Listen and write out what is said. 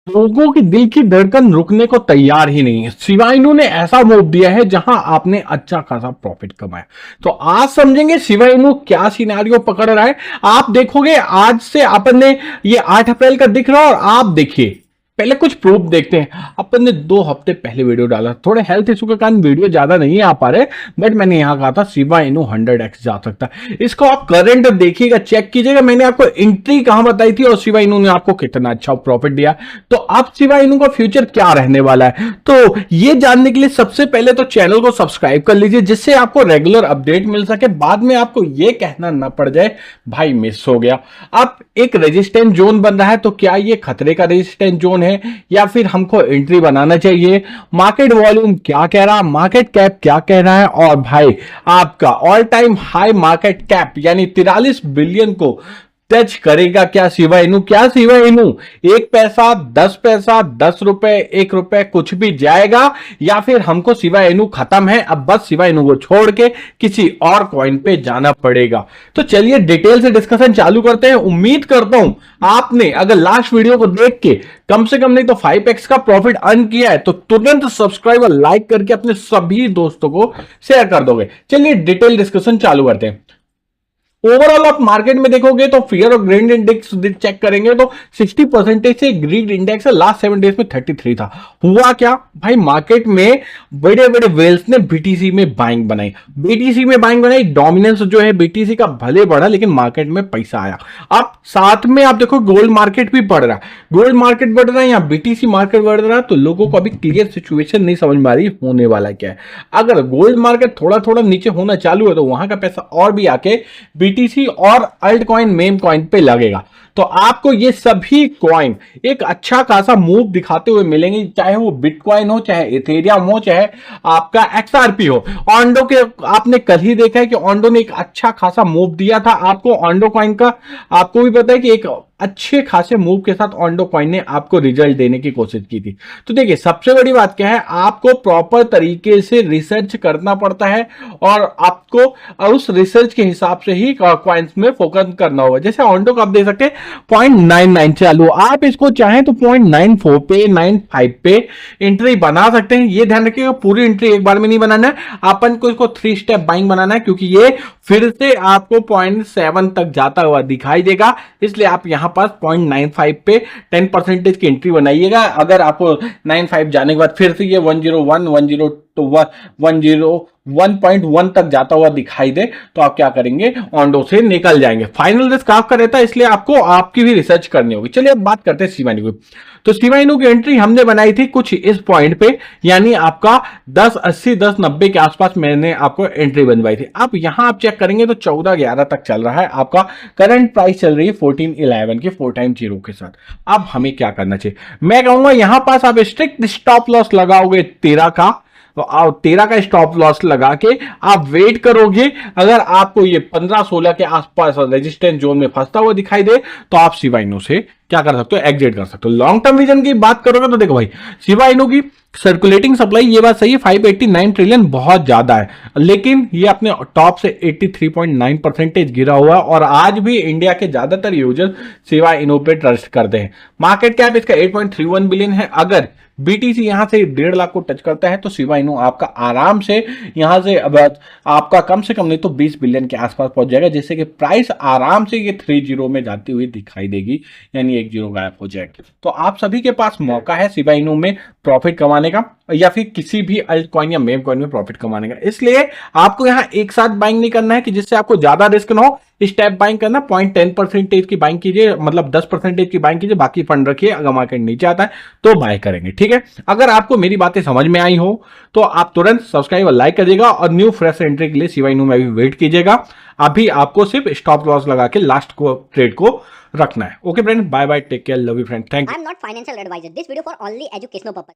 लोगों की दिल की धड़कन रुकने को तैयार ही नहीं है। शिबा इनू ने ऐसा मूव दिया है जहां आपने अच्छा खासा प्रॉफिट कमाया। तो आज समझेंगे शिबा इनू क्या सिनेरियो पकड़ रहा है। आप देखोगे आज से अपन ने ये 8 अप्रैल का दिख रहा है, और आप देखिए पहले कुछ प्रूफ देखते हैं। अपन ने 2 हफ्ते पहले वीडियो डाला, थोड़े हेल्थ इशू के कारण वीडियो ज्यादा नहीं आ पा रहे, बट मैंने यहां कहा था शिबा इनू 100x जा सकता है। इसको आप करंट देखिएगा, चेक कीजिएगा, मैंने आपको एंट्री कहां बताई थी और शिबा इनू ने आपको कितना अच्छा प्रॉफिट दिया। तो अब शिबा इनू का फ्यूचर क्या रहने वाला है, तो ये जानने के लिए सबसे पहले तो चैनल को सब्सक्राइब कर लीजिए, जिससे आपको रेगुलर अपडेट मिल सके, बाद में आपको ये कहना ना पड़ जाए भाई मिस हो गया। अब एक रेजिस्टेंस जोन बन रहा है, तो क्या ये खतरे का रेजिस्टेंस जोन है या फिर हमको एंट्री बनाना चाहिए? मार्केट वॉल्यूम क्या कह रहा है, मार्केट कैप क्या कह रहा है, और भाई आपका all time high market cap यानी 43 बिलियन को टच करेगा क्या शिबा इनू? क्या शिबा इनू 1 पैसा, 10 पैसा, 10 रुपए, 1 रुपए कुछ भी जाएगा, या फिर हमको शिबा इनू खत्म है, अब बस शिबा इनू को छोड़ के किसी और कॉइन पे जाना पड़ेगा? तो चलिए डिटेल से डिस्कशन चालू करते हैं। उम्मीद करता हूं आपने अगर लास्ट वीडियो को देख के कम से कम नहीं तो 5x का प्रॉफिट अर्न किया है, तो तुरंत सब्सक्राइब और लाइक करके अपने सभी दोस्तों को शेयर कर दोगे। चलिए डिटेल डिस्कशन चालू करते हैं। ओवरऑल आप मार्केट में देखोगे तो फियर और ग्रीड इंडेक्स चेक करेंगे तो 60% से ग्रीड इंडेक्स लास्ट 7 डेज में 33 था। हुआ क्या भाई, मार्केट में बड़े बड़े वेल्स ने बीटीसी में बाइंग बनाई, डोमिनेंस जो है बीटीसी का भले बढ़ा, लेकिन मार्केट में पैसा आया। अब साथ में आप देखो गोल्ड मार्केट भी बढ़ रहा है, गोल्ड मार्केट बढ़ रहा है या बीटीसी मार्केट बढ़ रहा है, तो लोगों को अभी क्लियर सिचुएशन नहीं समझ में आ रही होने वाला क्या है। अगर गोल्ड मार्केट थोड़ा थोड़ा नीचे होना चालू है तो वहां का पैसा और भी आके बीटीसी और अल्ट कॉइन मेम कॉइन पे लगेगा, तो आपको ये सभी कॉइन एक अच्छा खासा मूव दिखाते हुए मिलेंगे, चाहे वो बिटकॉइन हो, चाहे इथेरियम हो, चाहे आपका एक्सआरपी हो। ऑन्डो के आपने कल ही देखा है कि ऑन्डो ने एक अच्छा खासा मूव दिया था आपको। ऑन्डो कॉइन का आपको भी पता है कि एक अच्छे खासे मूव के साथ ऑन्डो कॉइन ने आपको रिजल्ट देने की कोशिश की थी। तो देखिए सबसे बड़ी बात क्या है, आपको प्रॉपर तरीके से रिसर्च करना पड़ता है और आपको उस रिसर्च के हिसाब से ही कॉइन्स में फोकस करना होगा। जैसे ऑन्डो को आप देख सकते हैं 0.99 चालू, आप इसको चाहें तो 0.94 पे, 95 पे एंट्री बना सकते हैं। ये ध्यान रखिएगा पूरी एंट्री एक बार में नहीं बनाना है, अपन को इसको 3 स्टेप बाइंग बनाना है, क्योंकि ये फिर से आपको 0.7 तक जाता हुआ दिखाई देगा, इसलिए आप यहां पास 0.95 पे 10% की एंट्री बनाइएगा। अगर आपको 95 जाने के बाद फिर से ये 101, 1.1 तक जाता हुआ दिखाई दे, तो आप क्या करेंगे, ऑन्डो से निकल जाएंगे। फाइनल रिस्क आपका रहता है, इसलिए आपको आपकी भी रिसर्च करनी होगी। चलिए अब बात करते हैं शिबा इनू की। तो शिबा इनू की एंट्री हमने बनाई थी कुछ इस पॉइंट पे, यानी आपका 1080, 1090 के आसपास मैंने आपको एंट्री बनवाई थी। अब यहां आप चेक करेंगे तो 1411 तक चल रहा है, आपका करंट प्राइस चल रही है 1411 के 4 टाइम जीरो के साथ। अब हमें क्या करना चाहिए, मैं कहूंगा यहां पास आप स्ट्रिक्ट स्टॉप लॉस लगाओगे 13 का, तो आप 13 का स्टॉप लॉस लगा के आप वेट करोगे। अगर आपको ये 15-16 के आसपास रेजिस्टेंस जोन में फंसता हुआ दिखाई दे, तो आप शिबा इनू से क्या कर सकते हो, एग्जिट कर सकते हो। लॉन्ग टर्म विजन की बात करोगे तो देखो भाई, शिबा इनू की सर्कुलेटिंग सप्लाई, ये बात सही है 589 ट्रिलियन बहुत ज्यादा है, लेकिन ये अपने टॉप से 83.9% गिरा हुआ है, और आज भी इंडिया के ज्यादातर यूजर्स शिबा इनू पे ट्रस्ट करते हैं। मार्केट कैप इसका 8.31 बिलियन है। अगर बीटीसी यहां से 1.5 लाख को टच करता है तो शिबा इनू आपका आराम से यहां से आपका कम से कम नहीं तो 20 बिलियन के आसपास पहुंच जाएगा, जिससे कि प्राइस आराम से ये 30 में जाती हुई दिखाई देगी, यानी 10 गायब हो जाएगी। तो आप सभी के पास मौका है शिबा इनू में प्रॉफिट कमाने का, या फिर किसी भी अल्ट कॉइन या मेम कॉइन में प्रॉफिट कमाने का। इसलिए आपको यहां एक साथ बाइंग नहीं करना है कि जिससे आपको ज्यादा रिस्क ना हो, स्टेप बाइंग करना, 0.10% की बाइंग कीजिए, मतलब 10% की बाइंग कीजिए, बाकी फंड रखिए, अगर मार्केट नीचे आता है तो बाय करेंगे, ठीक है। अगर आपको मेरी बातें समझ में आई हो तो आप तुरंत सब्सक्राइब और लाइक करिएगा, और न्यू फ्रेश एंट्री के लिए शिबा इनू में भी वेट कीजिएगा। अभी आपको सिर्फ स्टॉप लॉस लगा के लास्ट को ट्रेड को रखना है। Okay friend, bye bye, take care, love you friend, thank you. I am not financial advisor. This video for only educational purpose.